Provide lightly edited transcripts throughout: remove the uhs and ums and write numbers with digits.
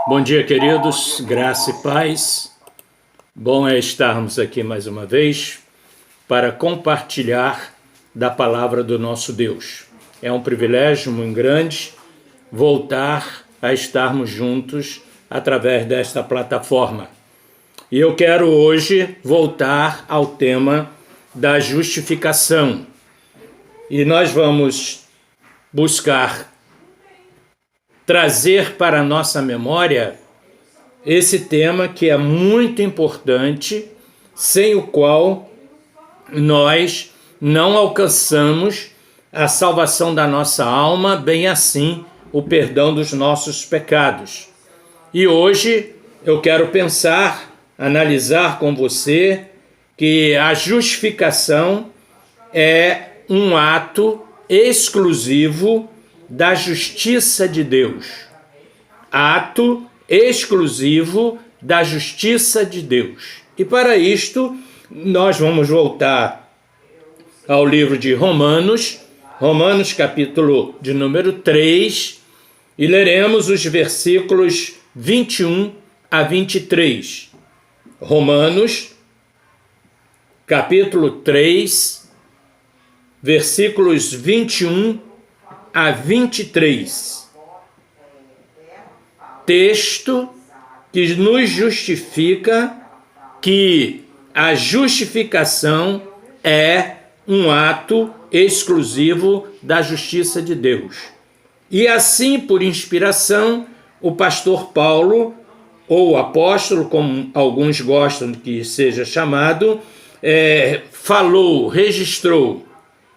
Bom dia, queridos, graça e paz. Bom é estarmos aqui mais uma vez para compartilhar da palavra do nosso Deus. É um privilégio muito grande voltar a estarmos juntos através desta plataforma. E eu quero hoje voltar ao tema da justificação. E nós vamos buscar trazer para a nossa memória esse tema que é muito importante, sem o qual nós não alcançamos a salvação da nossa alma, bem assim o perdão dos nossos pecados. E hoje eu quero pensar, analisar com você que a justificação é um ato exclusivo da justiça de Deus. Ato exclusivo da justiça de Deus. E para isto, nós vamos voltar ao livro de Romanos capítulo de número 3, e leremos os versículos 21 a 23. Romanos, capítulo 3, versículos 21 a 23. Texto que nos justifica que a justificação é um ato exclusivo da justiça de Deus. E assim, por inspiração, o pastor Paulo, ou apóstolo, como alguns gostam que seja chamado, falou, registrou: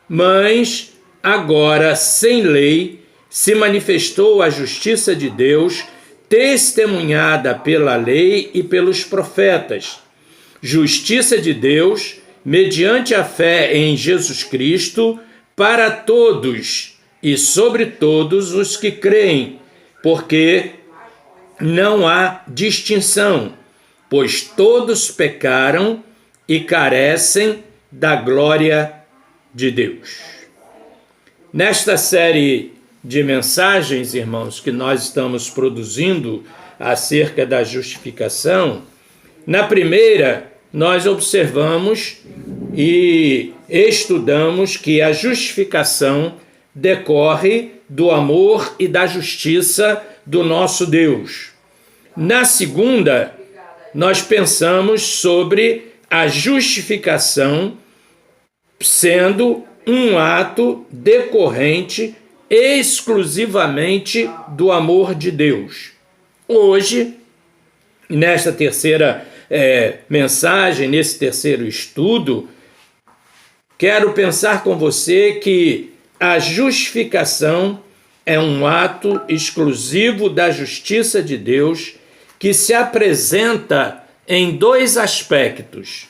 mas agora, sem lei, se manifestou a justiça de Deus, testemunhada pela lei e pelos profetas. Justiça de Deus, mediante a fé em Jesus Cristo, para todos e sobre todos os que creem, porque não há distinção, pois todos pecaram e carecem da glória de Deus. Nesta série de mensagens, irmãos, que nós estamos produzindo acerca da justificação, na primeira nós observamos e estudamos que a justificação decorre do amor e da justiça do nosso Deus. Na segunda, nós pensamos sobre a justificação sendo um ato decorrente exclusivamente do amor de Deus. Hoje, nesta terceira mensagem, nesse terceiro estudo, quero pensar com você que a justificação é um ato exclusivo da justiça de Deus que se apresenta em dois aspectos.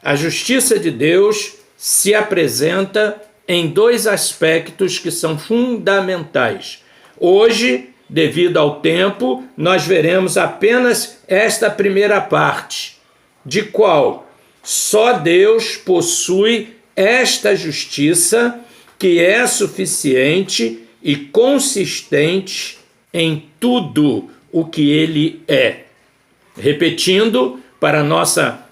A justiça de Deus se apresenta em dois aspectos que são fundamentais. Hoje, devido ao tempo, nós veremos apenas esta primeira parte, de qual só Deus possui esta justiça que é suficiente e consistente em tudo o que Ele é. Repetindo, para nossa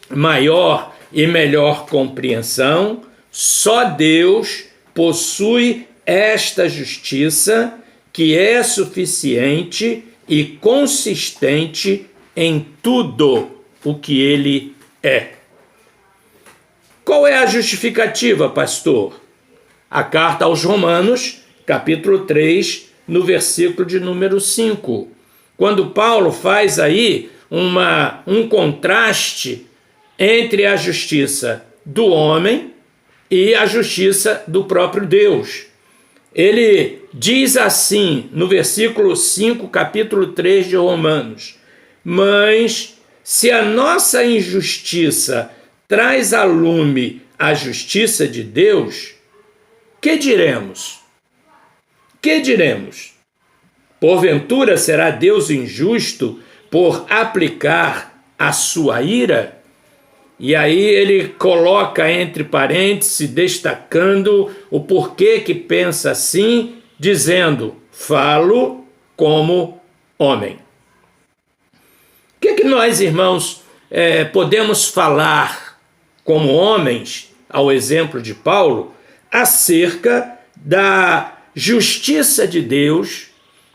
maior e melhor compreensão, só Deus possui esta justiça que é suficiente e consistente em tudo o que Ele é. Qual é a justificativa, pastor? A carta aos Romanos, capítulo 3, no versículo de número 5, quando Paulo faz aí um contraste entre a justiça do homem e a justiça do próprio Deus. Ele diz assim, no versículo 5, capítulo 3 de Romanos: mas se a nossa injustiça traz a lume a justiça de Deus, que diremos? Que diremos? Porventura será Deus injusto por aplicar a sua ira? E aí ele coloca entre parênteses, destacando o porquê que pensa assim, dizendo: falo como homem. O que nós, irmãos, podemos falar como homens, ao exemplo de Paulo, acerca da justiça de Deus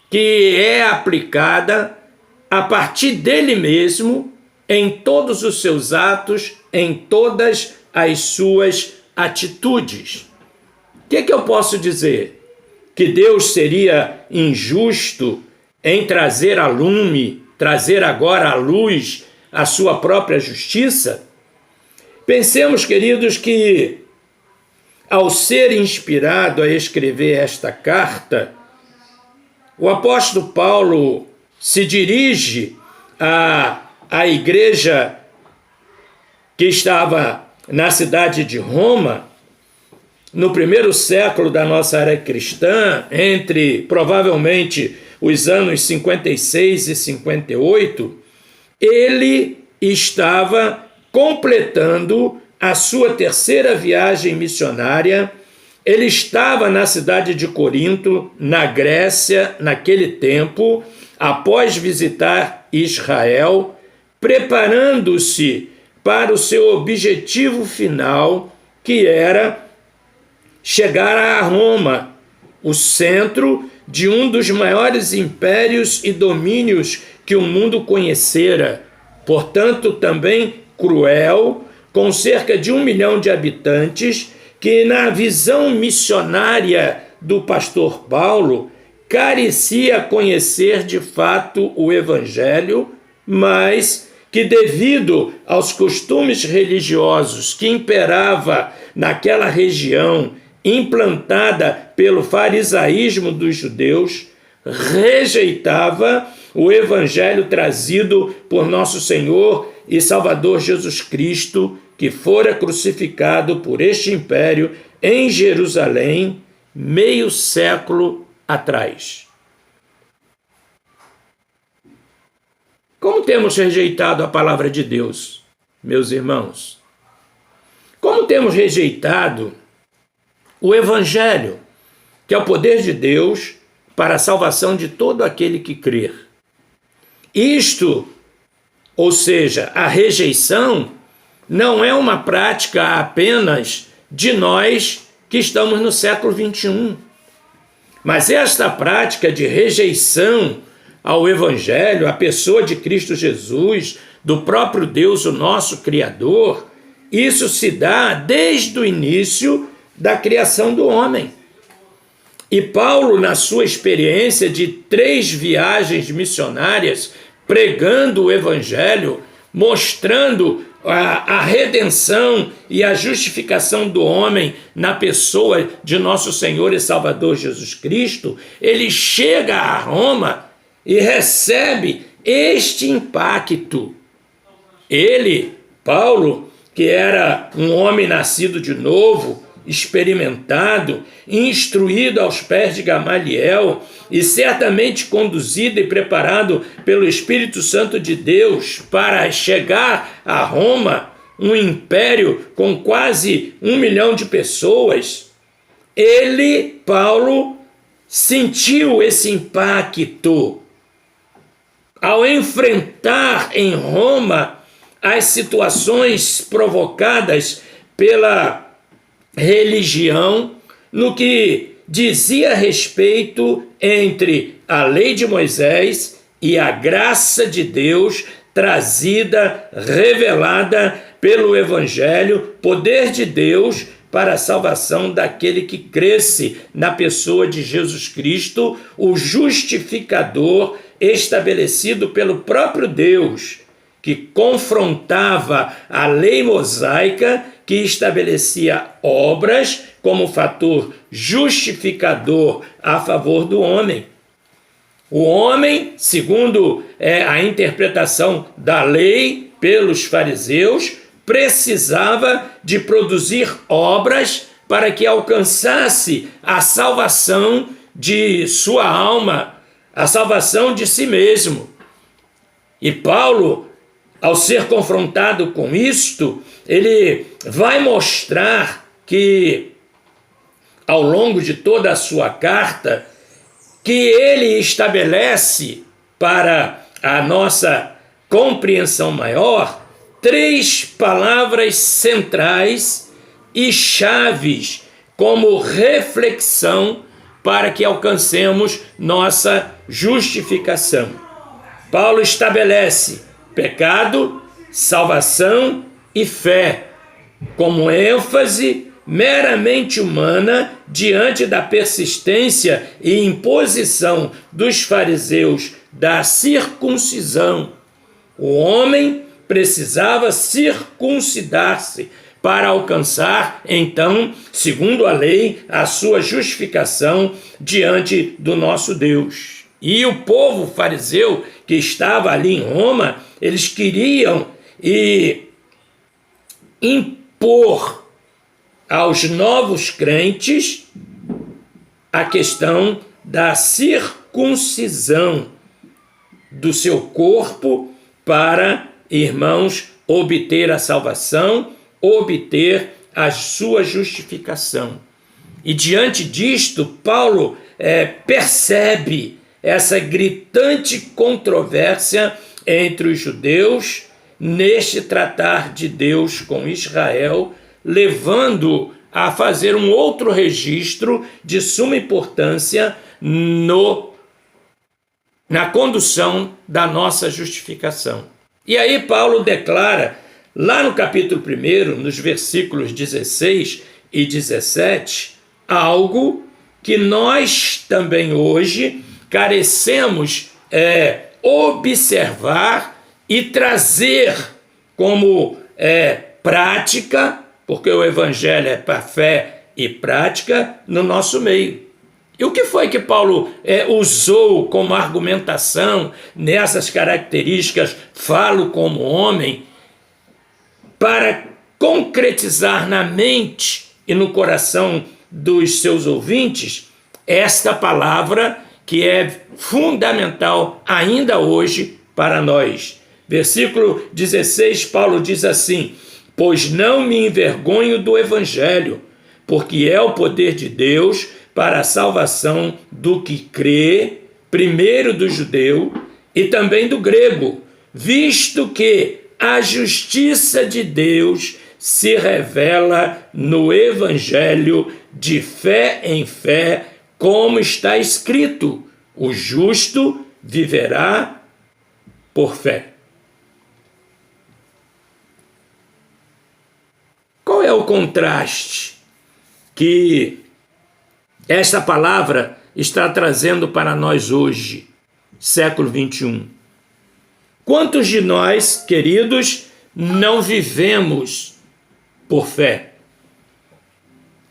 que é aplicada a partir dele mesmo em todos os seus atos, em todas as suas atitudes? O que eu posso dizer? Que Deus seria injusto em trazer a lume, trazer agora à luz a sua própria justiça? Pensemos, queridos, que ao ser inspirado a escrever esta carta, o apóstolo Paulo se dirige à igreja que estava na cidade de Roma, no primeiro século da nossa era cristã, entre provavelmente os anos 56 e 58, ele estava completando a sua terceira viagem missionária. Ele estava na cidade de Corinto, na Grécia, naquele tempo, após visitar Israel, preparando-se para o seu objetivo final, que era chegar a Roma, o centro de um dos maiores impérios e domínios que o mundo conhecera, portanto também cruel, com cerca de 1 milhão de habitantes, que na visão missionária do pastor Paulo carecia conhecer de fato o Evangelho, mas que devido aos costumes religiosos que imperava naquela região, implantada pelo farisaísmo dos judeus, rejeitava o evangelho trazido por nosso Senhor e Salvador Jesus Cristo, que fora crucificado por este império em Jerusalém meio século atrás. Como temos rejeitado a palavra de Deus, meus irmãos? Como temos rejeitado o Evangelho, que é o poder de Deus para a salvação de todo aquele que crer? Isto, ou seja, a rejeição, não é uma prática apenas de nós que estamos no século XXI. Mas esta prática de rejeição ao Evangelho, à pessoa de Cristo Jesus, do próprio Deus, o nosso Criador, isso se dá desde o início da criação do homem. E Paulo, na sua experiência de 3 viagens missionárias, pregando o Evangelho, mostrando a redenção e a justificação do homem na pessoa de nosso Senhor e Salvador Jesus Cristo, ele chega a Roma e recebe este impacto. Ele, Paulo, que era um homem nascido de novo, experimentado, instruído aos pés de Gamaliel e certamente conduzido e preparado pelo Espírito Santo de Deus para chegar a Roma, um império com quase 1 milhão de pessoas, ele, Paulo, sentiu esse impacto ao enfrentar em Roma as situações provocadas pela religião no que dizia respeito entre a lei de Moisés e a graça de Deus trazida, revelada pelo Evangelho, poder de Deus para a salvação daquele que cresce na pessoa de Jesus Cristo, o justificador estabelecido pelo próprio Deus, que confrontava a lei mosaica, que estabelecia obras como fator justificador a favor do homem. O homem, segundo a interpretação da lei pelos fariseus, precisava de produzir obras para que alcançasse a salvação de sua alma, a salvação de si mesmo. E Paulo, ao ser confrontado com isto, ele vai mostrar que, ao longo de toda a sua carta, que ele estabelece para a nossa compreensão maior, 3 palavras centrais e chaves como reflexão para que alcancemos nossa justificação. Paulo estabelece pecado, salvação e fé como ênfase meramente humana diante da persistência e imposição dos fariseus da circuncisão. O homem precisava circuncidar-se para alcançar, então, segundo a lei, a sua justificação diante do nosso Deus. E o povo fariseu que estava ali em Roma, eles queriam impor aos novos crentes a questão da circuncisão do seu corpo para, irmãos, obter a salvação, obter a sua justificação. E diante disto, Paulo percebe essa gritante controvérsia entre os judeus neste tratar de Deus com Israel, levando a fazer um outro registro de suma importância na condução da nossa justificação. E aí Paulo declara, lá no capítulo 1, nos versículos 16 e 17, algo que nós também hoje carecemos observar e trazer como prática, porque o evangelho é para fé e prática no nosso meio. E o que foi que Paulo usou como argumentação nessas características, falo como homem, para concretizar na mente e no coração dos seus ouvintes esta palavra que é fundamental ainda hoje para nós. Versículo 16, Paulo diz assim: pois não me envergonho do evangelho, porque é o poder de Deus para a salvação do que crê, primeiro do judeu e também do grego, visto que a justiça de Deus se revela no evangelho de fé em fé, como está escrito: o justo viverá por fé. Qual é o contraste que esta palavra está trazendo para nós hoje, século 21? Quantos de nós, queridos, não vivemos por fé,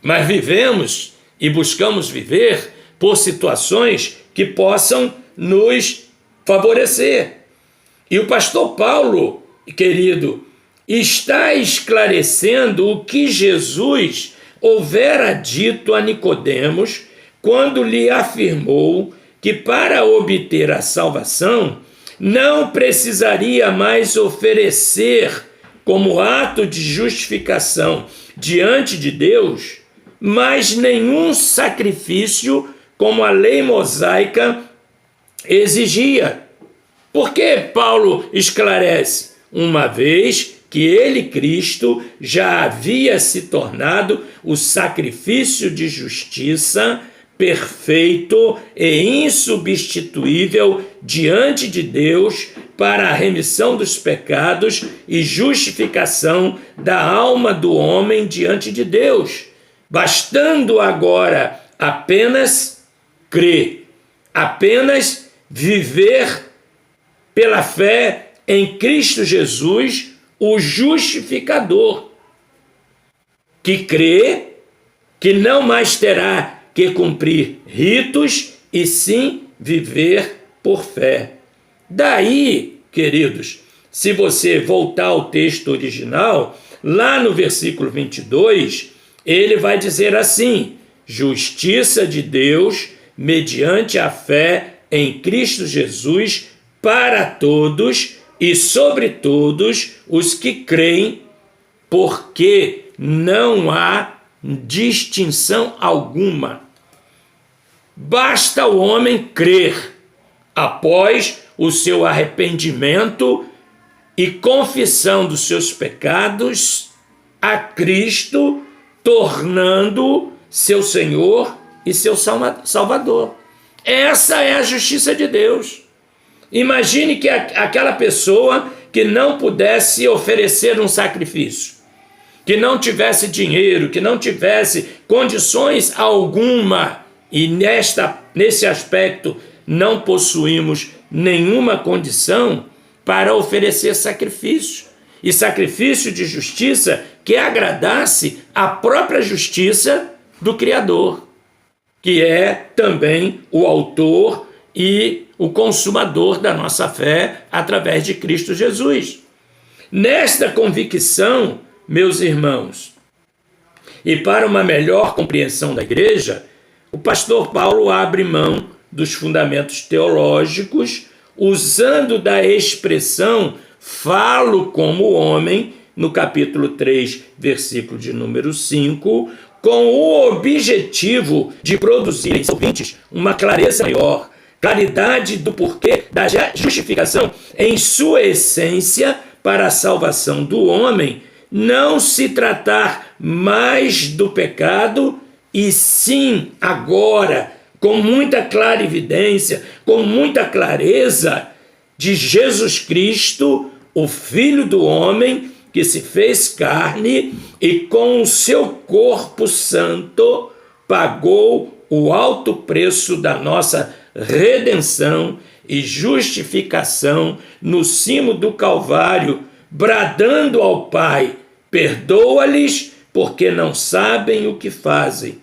mas vivemos e buscamos viver por situações que possam nos favorecer? E o pastor Paulo, querido, está esclarecendo o que Jesus houvera dito a Nicodemos quando lhe afirmou que para obter a salvação não precisaria mais oferecer como ato de justificação diante de Deus mais nenhum sacrifício como a lei mosaica exigia. Por que Paulo esclarece? Uma vez que ele, Cristo, já havia se tornado o sacrifício de justiça perfeito e insubstituível diante de Deus para a remissão dos pecados e justificação da alma do homem diante de Deus, bastando agora apenas crer, apenas viver pela fé em Cristo Jesus, o justificador, que crê que não mais terá que cumprir ritos e sim viver por fé. Daí, queridos, se você voltar ao texto original, lá no versículo 22, ele vai dizer assim: justiça de Deus mediante a fé em Cristo Jesus para todos e sobre todos os que creem, porque não há distinção alguma. Basta o homem crer, após o seu arrependimento e confissão dos seus pecados a Cristo, tornando seu Senhor e seu Salvador. Essa é a justiça de Deus. Imagine que aquela pessoa que não pudesse oferecer um sacrifício, que não tivesse dinheiro, que não tivesse condições alguma, e nesse aspecto não possuímos nenhuma condição para oferecer sacrifício, e sacrifício de justiça que agradasse a própria justiça do Criador, que é também o autor e o consumador da nossa fé através de Cristo Jesus. Nesta convicção, meus irmãos, e para uma melhor compreensão da igreja, o pastor Paulo abre mão dos fundamentos teológicos, usando da expressão falo como homem, no capítulo 3, versículo de número 5, com o objetivo de produzir em seus ouvintes uma clareza maior, claridade do porquê da justificação em sua essência para a salvação do homem, não se tratar mais do pecado, e sim agora, com muita clarividência, com muita clareza, de Jesus Cristo, o Filho do homem, que se fez carne e com o seu corpo santo pagou o alto preço da nossa redenção e justificação no cimo do Calvário, bradando ao Pai: perdoa-lhes, porque não sabem o que fazem,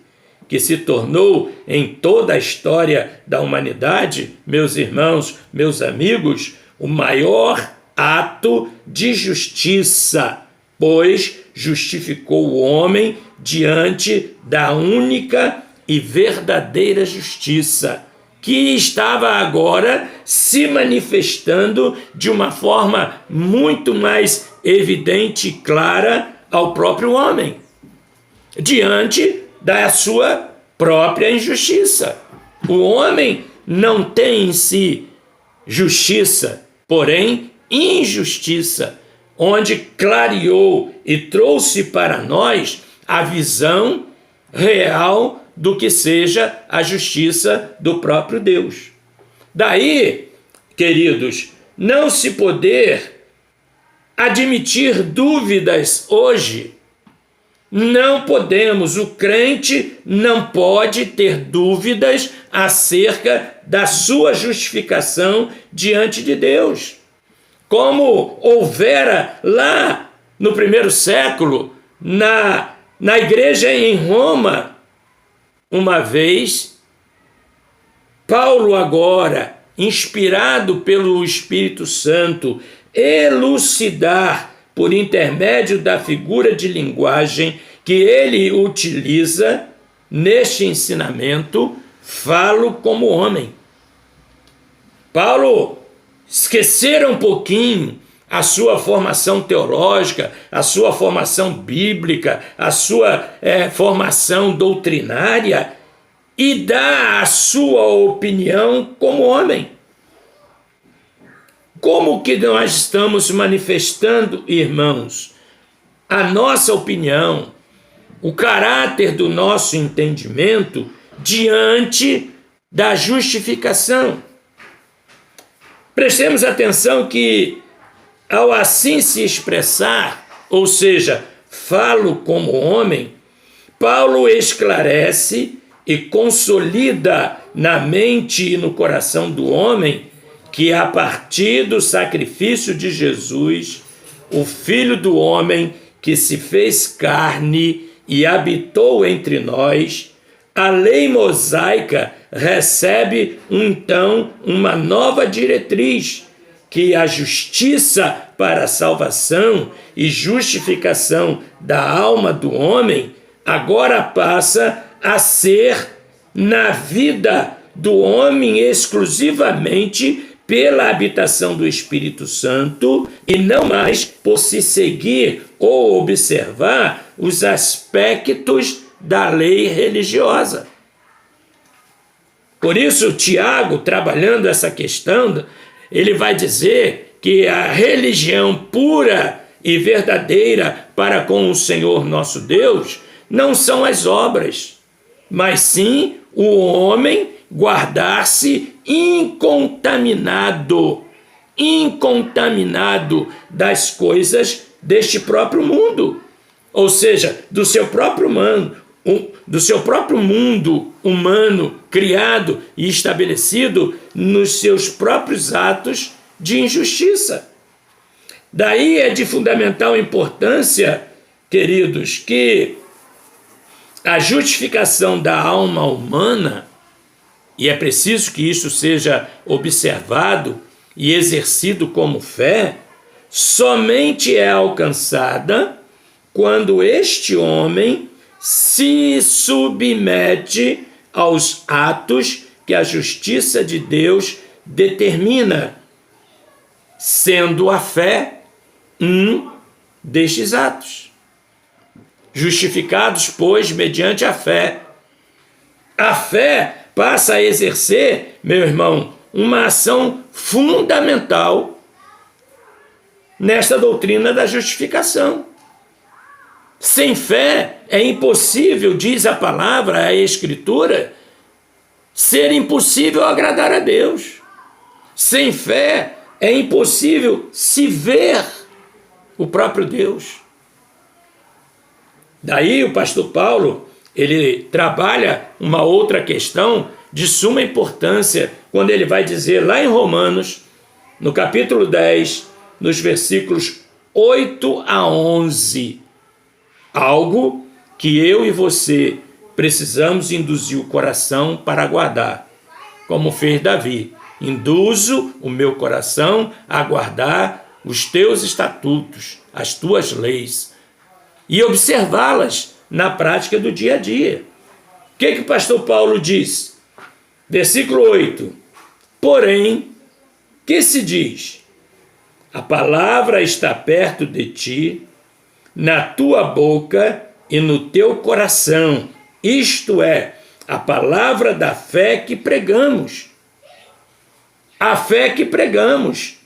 que se tornou em toda a história da humanidade, meus irmãos, meus amigos, o maior ato de justiça, pois justificou o homem diante da única e verdadeira justiça, que estava agora se manifestando de uma forma muito mais evidente e clara ao próprio homem, diante da sua própria injustiça. O homem não tem em si justiça, porém injustiça, onde clareou e trouxe para nós a visão real do que seja a justiça do próprio Deus. Daí, queridos, não se poder admitir dúvidas hoje. Não podemos, o crente não pode ter dúvidas acerca da sua justificação diante de Deus. Como houvera lá no primeiro século, na igreja em Roma, uma vez, Paulo agora, inspirado pelo Espírito Santo, elucidar por intermédio da figura de linguagem que ele utiliza neste ensinamento, falo como homem. Paulo esquecera um pouquinho a sua formação teológica, a sua formação bíblica, a sua formação doutrinária, e dá a sua opinião como homem. Como que nós estamos manifestando, irmãos, a nossa opinião, o caráter do nosso entendimento diante da justificação? Prestemos atenção que, ao assim se expressar, ou seja, falo como homem, Paulo esclarece e consolida na mente e no coração do homem que, a partir do sacrifício de Jesus, o Filho do homem que se fez carne e habitou entre nós, a lei mosaica recebe então uma nova diretriz, que a justiça para a salvação e justificação da alma do homem agora passa a ser na vida do homem exclusivamente pela habitação do Espírito Santo e não mais por se seguir ou observar os aspectos da lei religiosa. Por isso, Tiago, trabalhando essa questão, ele vai dizer que a religião pura e verdadeira para com o Senhor nosso Deus não são as obras, mas sim o homem guardar-se incontaminado das coisas deste próprio mundo, ou seja, do seu próprio mundo humano criado e estabelecido nos seus próprios atos de injustiça. Daí é de fundamental importância, queridos, que a justificação da alma humana, e é preciso que isso seja observado e exercido como fé, somente é alcançada quando este homem se submete aos atos que a justiça de Deus determina, sendo a fé um destes atos. Justificados, pois, mediante a fé passa a exercer, meu irmão, uma ação fundamental nesta doutrina da justificação. Sem fé é impossível, diz a palavra, a Escritura, ser impossível agradar a Deus. Sem fé é impossível se ver o próprio Deus. Daí o pastor Paulo, ele trabalha uma outra questão de suma importância quando ele vai dizer lá em Romanos, no capítulo 10, nos versículos 8 a 11, algo que eu e você precisamos induzir o coração para guardar, como fez Davi. Induzo o meu coração a guardar os teus estatutos, as tuas leis, e observá-las na prática do dia a dia. O que o pastor Paulo diz? Versículo 8. Porém, que se diz? A palavra está perto de ti, na tua boca e no teu coração, isto é, a palavra da fé que pregamos. A fé que pregamos.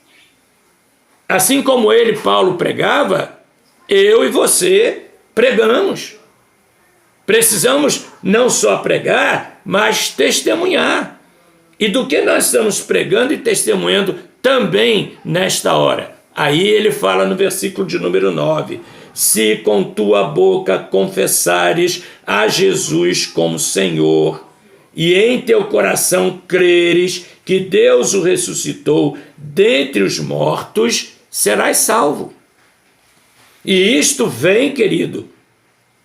Assim como ele, Paulo, pregava, eu e você pregamos. Precisamos não só pregar, mas testemunhar. E do que nós estamos pregando e testemunhando também nesta hora? Aí ele fala no versículo de número 9: se com tua boca confessares a Jesus como Senhor, e em teu coração creres que Deus o ressuscitou dentre os mortos, serás salvo. E isto vem, querido,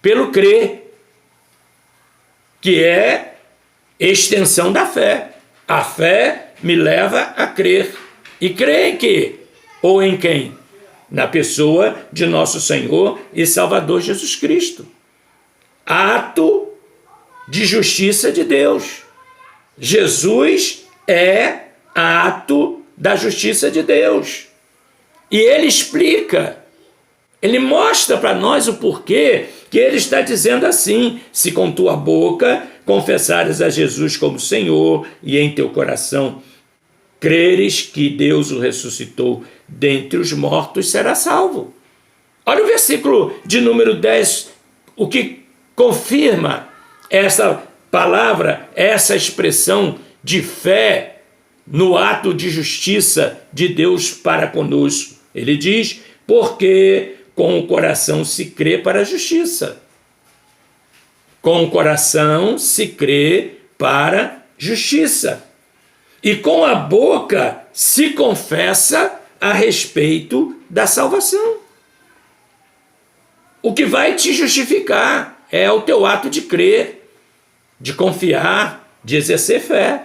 pelo crer, que é extensão da fé. A fé me leva a crer. E crer em quê? Ou em quem? Na pessoa de nosso Senhor e Salvador Jesus Cristo. Ato de justiça de Deus. Jesus é ato da justiça de Deus. E ele explica, ele mostra para nós o porquê que ele está dizendo assim: se com tua boca confessares a Jesus como Senhor e em teu coração creres que Deus o ressuscitou dentre os mortos, será salvo. Olha o versículo de número 10, o que confirma essa palavra, essa expressão de fé no ato de justiça de Deus para conosco. Ele diz: porque com o coração se crê para a justiça. Com o coração se crê para a justiça. E com a boca se confessa a respeito da salvação. O que vai te justificar é o teu ato de crer, de confiar, de exercer fé.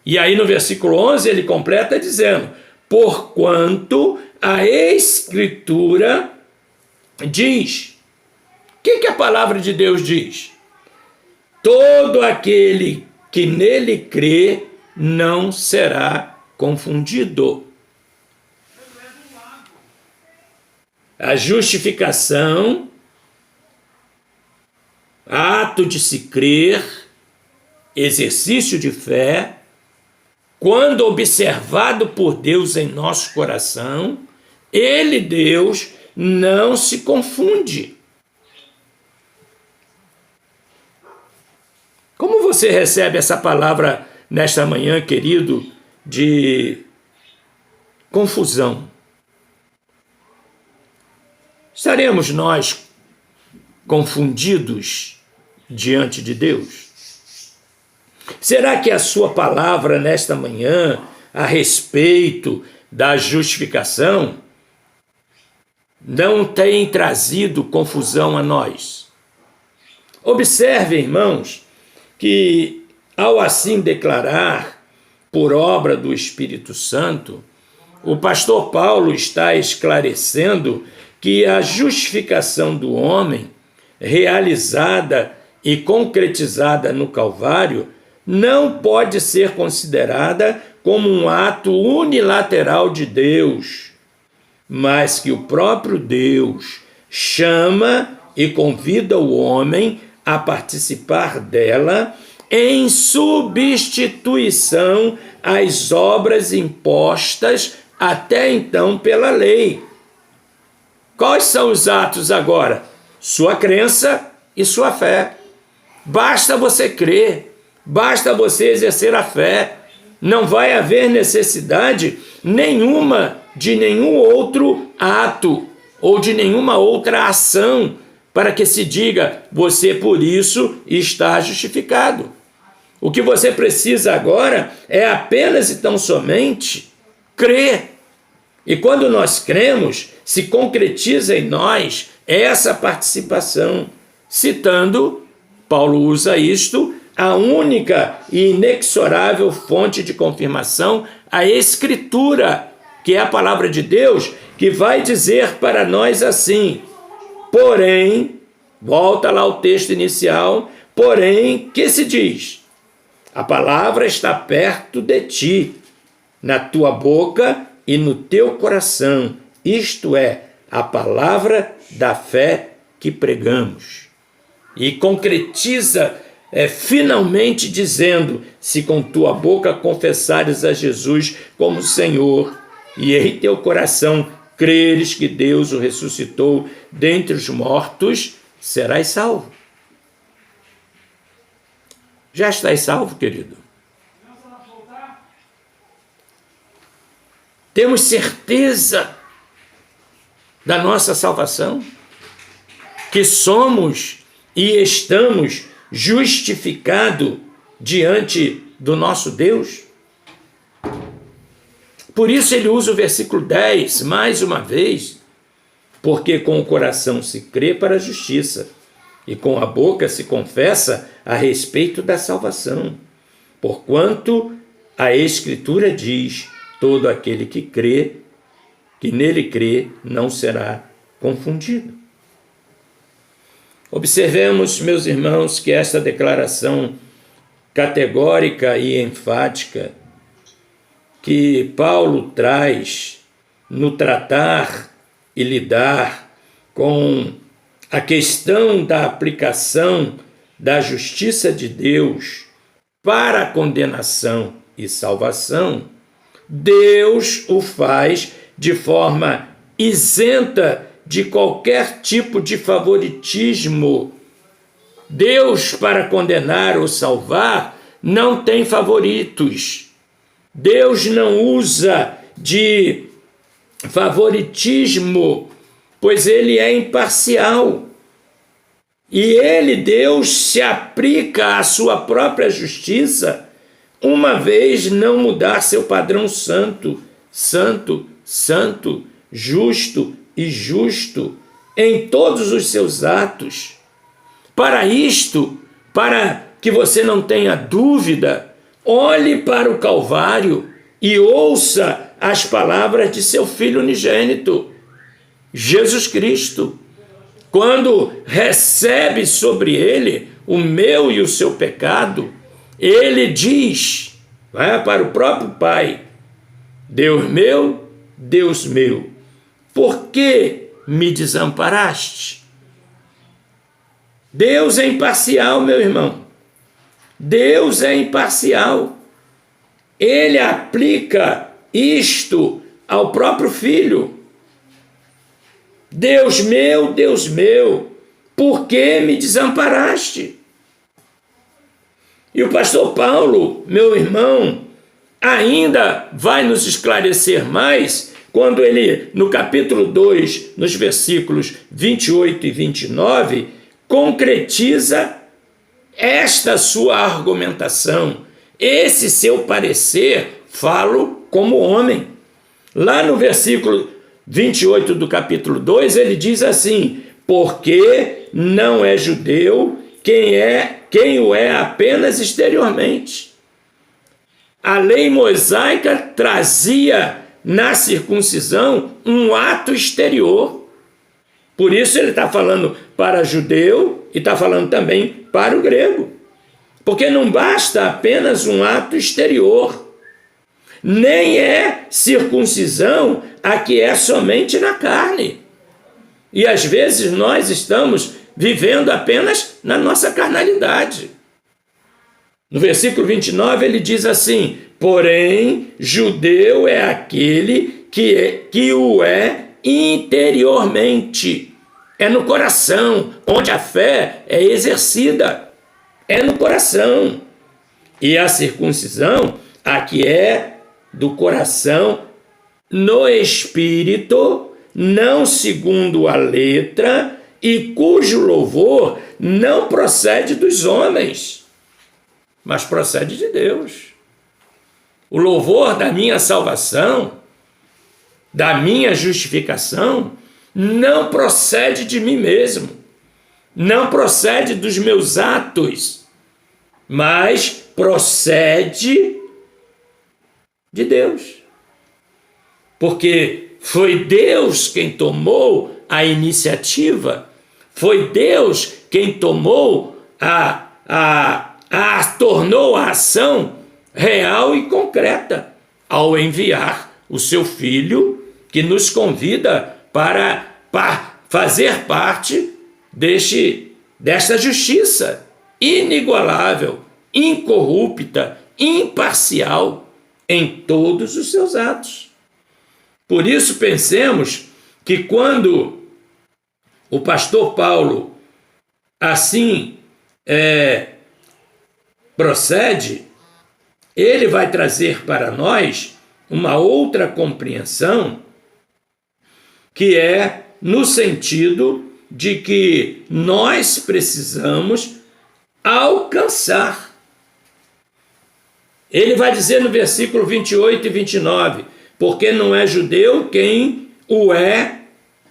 E aí no versículo 11 ele completa dizendo: porquanto a Escritura diz. O que a palavra de Deus diz? Todo aquele que nele crê não será confundido. A justificação, ato de se crer, exercício de fé, quando observado por Deus em nosso coração, ele, Deus, não se confunde. Como você recebe essa palavra nesta manhã, querido, de confusão? Estaremos nós confundidos diante de Deus? Será que a sua palavra nesta manhã a respeito da justificação não tem trazido confusão a nós? Observe, irmãos, que ao assim declarar por obra do Espírito Santo, o pastor Paulo está esclarecendo que a justificação do homem, realizada e concretizada no Calvário, não pode ser considerada como um ato unilateral de Deus, mas que o próprio Deus chama e convida o homem a participar dela em substituição às obras impostas até então pela lei. Quais são os atos agora? Sua crença e sua fé. Basta você crer, basta você exercer a fé. Não vai haver necessidade nenhuma de nenhum outro ato ou de nenhuma outra ação para que se diga, você por isso está justificado. O que você precisa agora é apenas e tão somente crer. E quando nós cremos, se concretiza em nós essa participação. Citando, Paulo usa isto, a única e inexorável fonte de confirmação, a Escritura, que é a palavra de Deus, que vai dizer para nós assim: porém, volta lá ao texto inicial, porém, que se diz? A palavra está perto de ti, na tua boca e no teu coração, isto é, a palavra da fé que pregamos. E concretiza finalmente dizendo, se com tua boca confessares a Jesus como Senhor, e em teu coração creres que Deus o ressuscitou dentre os mortos, serás salvo. Já estás salvo, querido? Temos certeza da nossa salvação? Que somos e estamos justificados diante do nosso Deus? Por isso ele usa o versículo 10, mais uma vez, porque com o coração se crê para a justiça, e com a boca se confessa a respeito da salvação. Porquanto a Escritura diz, todo aquele que crê, que nele crê, não será confundido. Observemos, meus irmãos, que esta declaração categórica e enfática que Paulo traz no tratar e lidar com a questão da aplicação da justiça de Deus para a condenação e salvação, Deus o faz de forma isenta de qualquer tipo de favoritismo. Deus, para condenar ou salvar, não tem favoritos. Deus não usa de favoritismo, pois ele é imparcial. E ele, Deus, se aplica à sua própria justiça, uma vez não mudar seu padrão santo, santo, santo, justo e justo em todos os seus atos. Para isto, para que você não tenha dúvida, olhe para o Calvário e ouça as palavras de seu Filho unigênito, Jesus Cristo, quando recebe sobre ele o meu e o seu pecado. Ele diz, vai para o próprio Pai, Deus meu, por que me desamparaste? Deus é imparcial, meu irmão. Deus é imparcial. Ele aplica isto ao próprio Filho. Deus meu, por que me desamparaste? E o pastor Paulo, meu irmão, ainda vai nos esclarecer mais quando ele, no capítulo 2, nos versículos 28 e 29, concretiza esta sua argumentação, esse seu parecer, falo como homem. Lá no versículo 28 do capítulo 2, ele diz assim: porque não é judeu quem o é apenas exteriormente. A lei mosaica trazia na circuncisão um ato exterior. Por isso ele está falando para judeu e está falando também para o grego. Porque não basta apenas um ato exterior. Nem é circuncisão a que é somente na carne. E às vezes nós estamos vivendo apenas na nossa carnalidade. No versículo 29 ele diz assim: porém, judeu é aquele que o é interiormente. É no coração, onde a fé é exercida. É no coração. E a circuncisão, a que é do coração, no espírito, não segundo a letra, e cujo louvor não procede dos homens, mas procede de Deus. O louvor da minha salvação, da minha justificação, não procede de mim mesmo, não procede dos meus atos, mas procede de Deus. Porque foi Deus quem tomou a iniciativa, foi Deus quem tomou tornou a ação real e concreta ao enviar o seu Filho, que nos convida para fazer parte desta justiça inigualável, incorrupta, imparcial em todos os seus atos. Por isso pensemos que quando o pastor Paulo assim procede, ele vai trazer para nós uma outra compreensão, que é no sentido de que nós precisamos alcançar. Ele vai dizer no versículo 28 e 29, porque não é judeu quem o é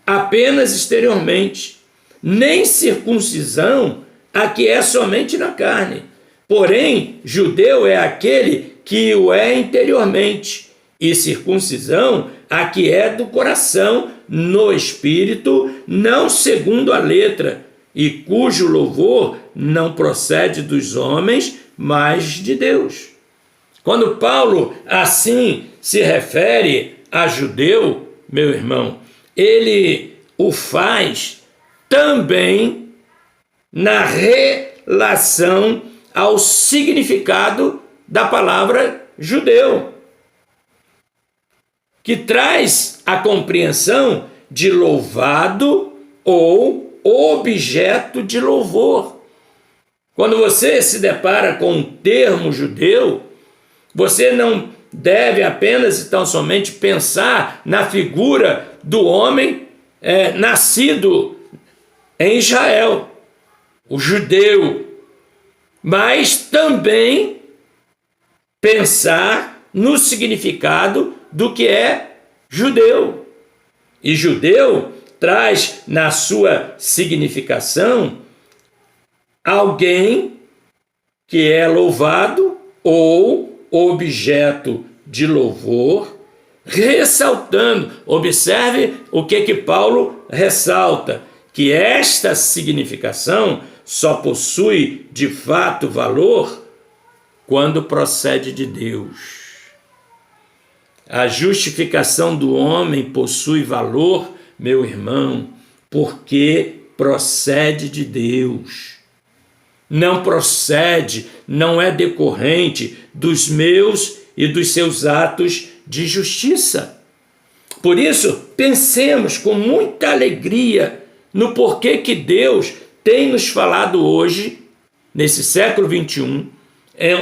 apenas exteriormente, nem circuncisão a que é somente na carne. Porém, judeu é aquele que o é interiormente, e circuncisão a que é do coração, no espírito, não segundo a letra, e cujo louvor não procede dos homens, mas de Deus. Quando Paulo assim se refere a judeu, meu irmão, ele o faz também na relação ao significado da palavra judeu, que traz a compreensão de louvado ou objeto de louvor. Quando você se depara com o termo judeu, você não deve apenas e tão somente pensar na figura do homem nascido em Israel, o judeu, mas também pensar no significado do que é judeu. E judeu traz na sua significação alguém que é louvado ou objeto de louvor, ressaltando, observe o que Paulo ressalta, que esta significação só possui de fato valor quando procede de Deus. A justificação do homem possui valor, meu irmão, porque procede de Deus. não procede, não é decorrente dos meus e dos seus atos de justiça. Por isso, pensemos com muita alegria no porquê que Deus tem nos falado hoje, nesse século 21,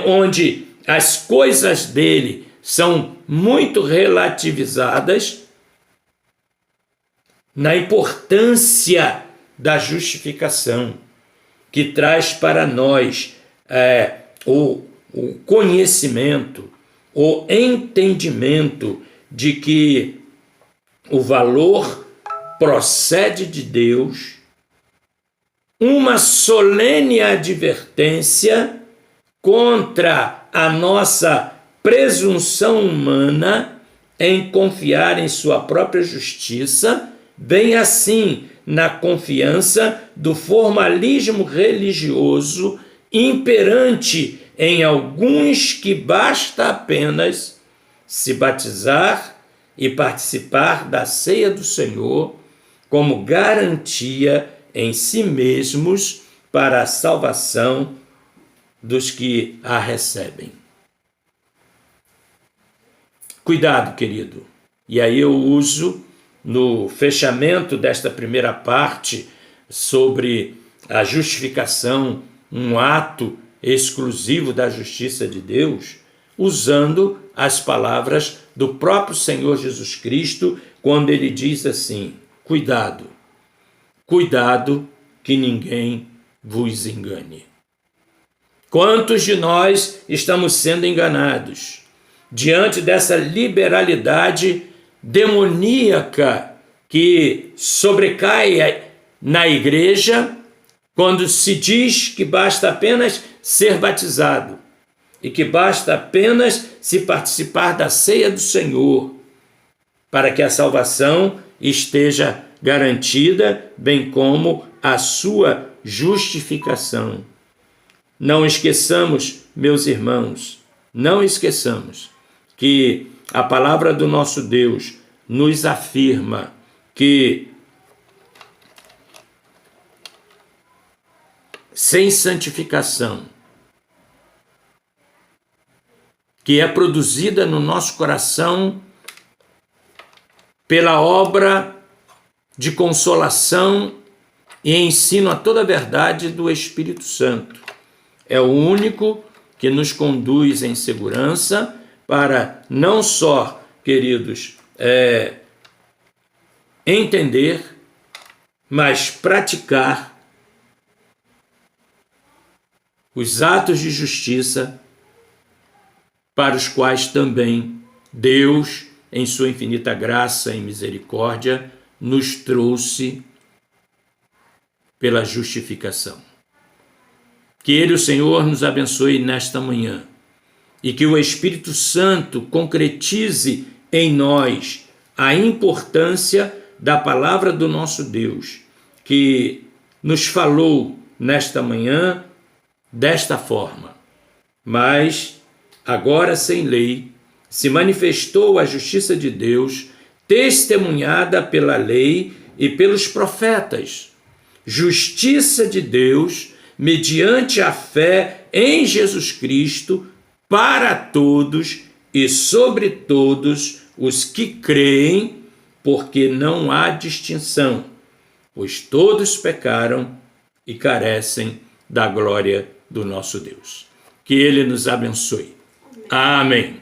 onde as coisas dele são muito relativizadas, na importância da justificação, que traz para nós o conhecimento, o entendimento de que o valor procede de Deus, uma solene advertência contra a nossa presunção humana em confiar em sua própria justiça, bem assim na confiança do formalismo religioso imperante em alguns que basta apenas se batizar e participar da ceia do Senhor como garantia em si mesmos para a salvação dos que a recebem. Cuidado, querido. E aí eu uso no fechamento desta primeira parte sobre a justificação, um ato exclusivo da justiça de Deus, usando as palavras do próprio Senhor Jesus Cristo, quando ele diz assim: cuidado, cuidado que ninguém vos engane. Quantos de nós estamos sendo enganados diante dessa liberalidade demoníaca que sobrecai na igreja quando se diz que basta apenas ser batizado e que basta apenas se participar da ceia do Senhor para que a salvação esteja garantida, bem como a sua justificação. Não esqueçamos, meus irmãos, não esqueçamos que a palavra do nosso Deus nos afirma que sem santificação, que é produzida no nosso coração pela obra de consolação e ensino a toda a verdade do Espírito Santo, é o único que nos conduz em segurança para não só, queridos, entender, mas praticar os atos de justiça para os quais também Deus, em sua infinita graça e misericórdia, nos trouxe pela justificação. Que Ele, o Senhor, nos abençoe nesta manhã e que o Espírito Santo concretize em nós a importância da palavra do nosso Deus, que nos falou nesta manhã desta forma. Mas, agora sem lei, se manifestou a justiça de Deus, testemunhada pela lei e pelos profetas. Justiça de Deus, mediante a fé em Jesus Cristo, para todos e sobre todos os que creem, porque não há distinção, pois todos pecaram e carecem da glória do nosso Deus. Que Ele nos abençoe. Amém.